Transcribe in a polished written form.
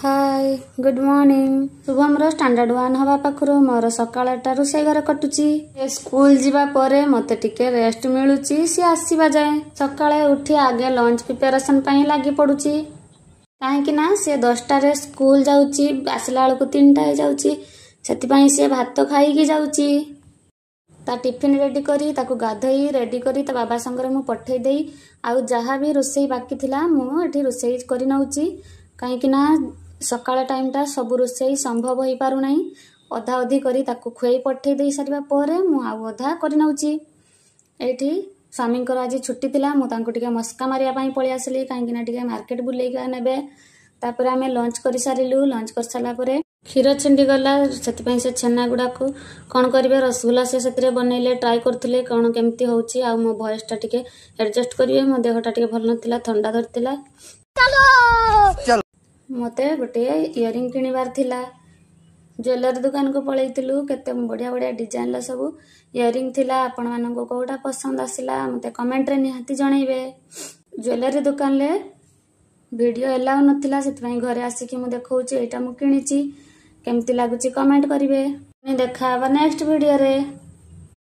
Hi good morning Shubham standard 1 हवा पाखु मोर सकाळटा रोषे घर कटुची school जीवा परे मते टिके रेस्ट मिलुची सी आसीबा जाए सकाळे उठी आगे लंच प्रिपरेशन पई लागी पडुची काहेकि ना से 10टा रे स्कूल जाउची आसला बेलू 3टा हो जाउची सेति पई से भात खाई की जाउची ता टिफिन रेडी करी ताकू गाधई रेडी करी ता बाबा संगरे मु पठै देई आ जहा भी रोसई बाकी थिला मु एठी रोसई करी नउची काहेकि ना सकाळ टाइमटा सब रोसई संभव हो पारु नाही अधा अधि करी ताकू खुई पठै देई सारिबा परे मु आ अधा करी नउची एठी स्वामी को आज छुट्टी थिला मु तांको टिके मस्का मारिया पई पळि आसली काहेकि ना टिके मार्केट बुलेई का नेबे तापर आमे लंच करि सारिलु लंच कर साला परे क्षीर छिंडी गला सेति पई से छेना गुडा को कोन करबे रसगुल्ला से सेतिरे बनैले ट्राई करथले कोन केमती होउची आ मो वॉइस टा टिके एडजस्ट करिवे मो देहटा टिके भल नथिला ठंडा धरतिला चलो मते गोटे इयरिंग किनिबार थिला ज्वेलरी दुकान को पळैतिलु केते बढ़िया बढ़िया डिजाइन ला सब इयरिंग थिला आपण मानको को कोटा पसंद आसिला मते कमेंट रे निहाती जणैबे ज्वेलरी दुकान ले वीडियो एलाउ नथिला सेति पई घरे आसी कि मु देखौची एटा मु किनिची केमती लागुची कमेंट करिवे देखा नेक्स्ट वीडियो रे।